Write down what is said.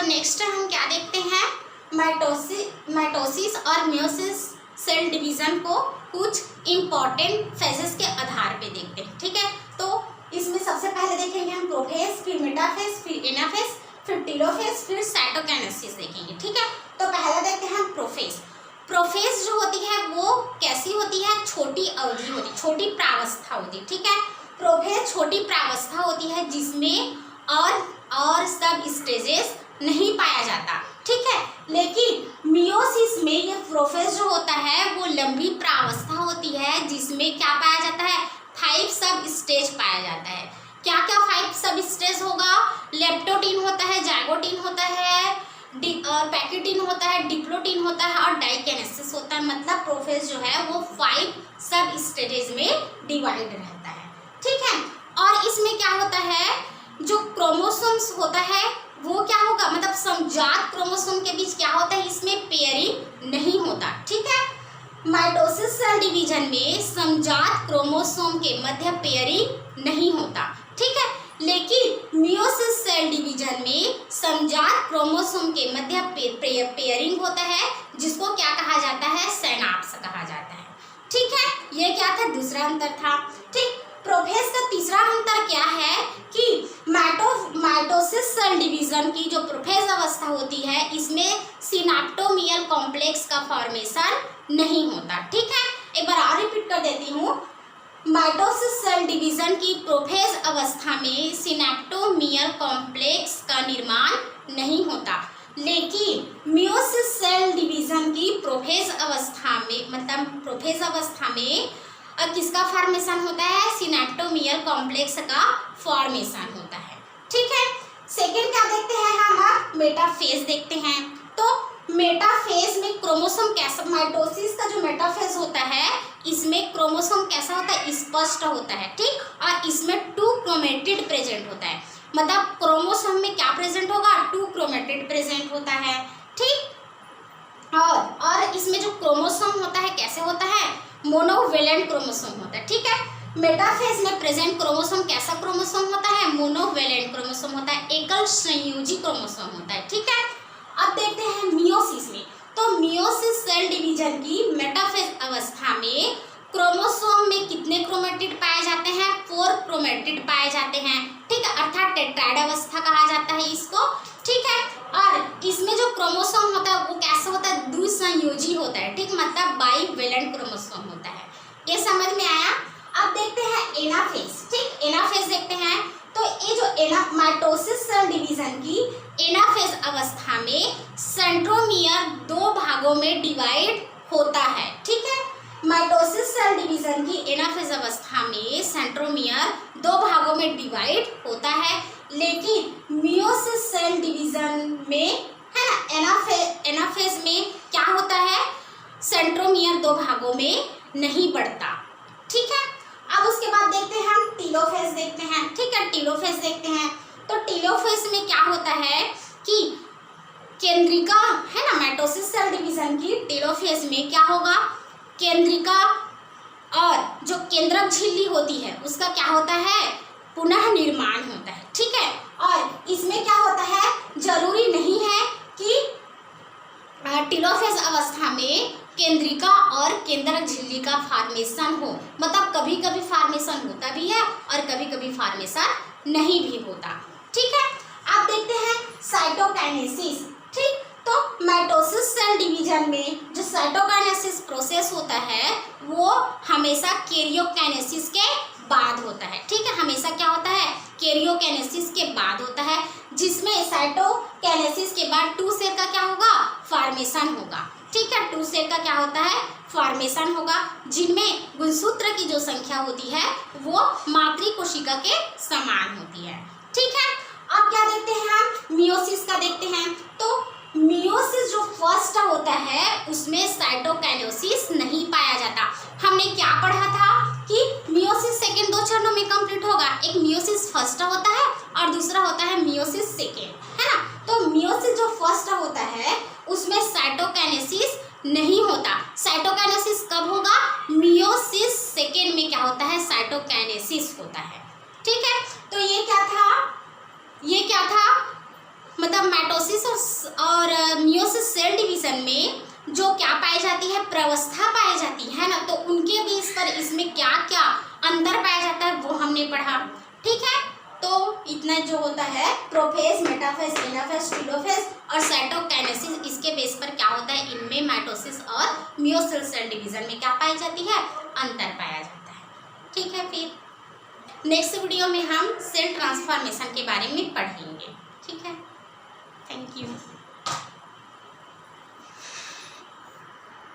Next हम क्या देखते हैं, माइटोसिस और मियोसिस सेल डिवीजन को कुछ इम्पॉर्टेंट फेजेस के आधार पे देखते हैं। ठीक है, तो इसमें सबसे पहले देखेंगे हम प्रोफेज, फिर मेटाफेज, फिर एनाफेज, फिर टेलोफेज, फिर साइटोकाइनेसिस देखेंगे। ठीक है, तो पहला देखते हैं हम प्रोफेज। प्रोफेज जो होती है वो कैसी होती है, छोटी अवधि होती, छोटी प्रावस्था होती है। ठीक है, प्रोफेज छोटी प्रावस्था होती है जिसमें और सब स्टेजेस नहीं पाया जाता। ठीक है, लेकिन मियोसिस में ये प्रोफेज जो होता है वो लंबी प्रावस्था होती है जिसमें क्या पाया जाता है, 5 सब स्टेज पाया जाता है। क्या क्या 5 सब स्टेज होगा, लेप्टोटीन होता है, जाइगोटीन होता है, पैकेटीन होता है, डिप्लोटीन होता है और डाइकेनेसिस होता है। मतलब प्रोफेज जो है वो 5 सब स्टेजेस में डिवाइड रहता है। ठीक है, और इसमें क्या होता है, जो क्रोमोसोम्स होता है वो क्या होगा, मतलब समजात क्रोमोसोम के बीच क्या होता है, इसमें पेयरिंग नहीं होता। ठीक है, माइटोसिस सेल डिवीजन में समजात क्रोमोसोम के मध्य पेयरिंग नहीं होता। ठीक है, लेकिन मियोसिस सेल डिवीजन में समजात क्रोमोसोम के मध्य पेयरिंग होता है जिसको क्या कहा जाता है, सिनैप्स कहा जाता है। ठीक है, ये क्या था, दूसरा अंतर था। ठीक, प्रोफेज का तीसरा अंतर क्या है कि माइटोसिस सेल डिवीजन की जो प्रोफेज अवस्था होती है इसमें सिनेप्टोमियल कॉम्प्लेक्स का फॉर्मेशन नहीं होता। ठीक है, एक बार और रिपीट कर देती हूँ, माइटोसिस सेल डिवीजन की प्रोफेज अवस्था में सिनेप्टोमियल कॉम्प्लेक्स का निर्माण नहीं होता, लेकिन मियोसिस सेल डिवीजन की प्रोफेज अवस्था में, मतलब प्रोफेज अवस्था में किसका फॉर्मेशन होता है, सिनेप्टोमियल कॉम्प्लेक्स का फॉर्मेशन होता है। ठीक है, सेकेंड क्या देखते हैं हम, मेटाफेज देखते हैं। तो मेटाफेज में क्रोमोसोम कैसा, माइटोसिस का जो मेटाफेज होता है इसमें क्रोमोसोम कैसा होता है, स्पष्ट होता है। ठीक, और इसमें 2 क्रोमेटिड प्रेजेंट होता है, मतलब क्रोमोसोम में क्या प्रेजेंट होगा, 2 क्रोमेटिड प्रेजेंट होता है। ठीक, और इसमें जो क्रोमोसोम होता है कैसे होता है, मोनोवेलेंट क्रोमोसोम होता है। ठीक है, मेटाफेज में प्रेजेंट क्रोमोसोम कैसा क्रोमोसोम होता है, मोनोवेलेंट क्रोमोसोम होता है, एकल संयोजी क्रोमोसोम होता है। ठीक है, अब देखते हैं मियोसिस में। तो मियोसिस सेल डिवीजन की मेटाफेज अवस्था में क्रोमोसोम में कितने क्रोमेटिड पाए जाते हैं, 4 क्रोमेटिड पाए जाते हैं। ठीक है, अर्थात टेट्राइड अवस्था कहा जाता है इसको। ठीक है, और इसमें जो क्रोमोसोम होता है वो कैसा होता है, द्विसंयोजी होता है। ठीक, मतलब बाइवेलेंट क्रोमोसोम होता है। ये समझ में आया। अब देखते हैं एनाफेज। ठीक, एनाफेज देखते हैं। तो ये जो माइटोसिस सेल डिवीजन की एनाफेज अवस्था में सेंट्रोमियर 2 भागों में डिवाइड होता है। ठीक है, माइटोसिस सेल डिवीजन की एनाफेज अवस्था में सेंट्रोमियर 2 भागों में डिवाइड होता है, लेकिन मियोसिस सेल डिवीजन में है ना, एनाफेज में क्या होता है, सेंट्रोमियर 2 भागों में नहीं बढ़ता। ठीक है, अब उसके बाद देखते हैं हम टेलोफेज देखते हैं। ठीक है, टेलोफेज देखते हैं। तो टेलोफेज में क्या होता है कि केंद्रिका है ना, माइटोसिस सेल डिवीजन की टेलोफेज में क्या होगा, केंद्रिका और जो केंद्रक झिल्ली होती है उसका क्या होता है, पुनः निर्माण होता है। ठीक है, और इसमें क्या होता है, जरूरी नहीं है कि टेलोफेज अवस्था में केंद्रिका और केंद्रक झिल्ली का फॉर्मेशन हो, मतलब कभी कभी फॉर्मेशन होता भी है और कभी कभी फॉर्मेशन नहीं भी होता। ठीक है, आप देखते हैं साइटोकाइनेसिस। ठीक, तो माइटोसिस सेल डिवीजन में जो साइटोकाइनेसिस प्रोसेस होता है वो हमेशा कैरियोकाइनेसिस के बाद होता है। ठीक है, हमेशा क्या होता है, कैरियोकाइनेसिस के बाद होता है, जिसमें साइटोकाइनेसिस के बाद 2 सेल का क्या होगा, फॉर्मेशन होगा। ठीक है, 2 सेल का क्या होता है, फॉर्मेशन होगा, जिनमें गुणसूत्र की जो संख्या होती है वो मातृ कोशिका के समान होती है। ठीक है, अब क्या देखते हैं हम, मियोसिस का देखते हैं। तो मियोसिस जो फर्स्ट होता है उसमें साइटोकाइनेसिस नहीं पाया जाता। हमने क्या पढ़ा था कि मियोसिस सेकेंड 2 चरणों में कंप्लीट होगा, एक मियोसिस फर्स्ट होता है और दूसरा होता है मियोसिस सेकेंड, है ना। तो मियोसिस जो फर्स्ट होता है उसमें साइटोकाइनेसिस नहीं होता। साइटोकाइनेसिस कब होगा, मियोसिस सेकेंड में क्या होता है, साइटोकाइनेसिस होता है। ठीक है, तो ये क्या था, मतलब माइटोसिस और डिवीजन में जो क्या पाई जाती है, प्रवस्था पाई जाती है ना, तो उनके बेस पर इसमें क्या क्या अंतर पाया जाता है वो हमने पढ़ा। ठीक है, तो इतना जो होता है प्रोफेज, मेटाफेज, एनाफेज, टेलोफेज और साइटोकाइनेसिस, इसके बेस पर क्या होता है, इनमें माइटोसिस और मियोसिस सेल डिवीजन में क्या पाई जाती है, अंतर पाया जाता है। ठीक है, फिर नेक्स्ट वीडियो में हम सेल ट्रांसफॉर्मेशन के बारे में पढ़ेंगे। ठीक है, थैंक यू।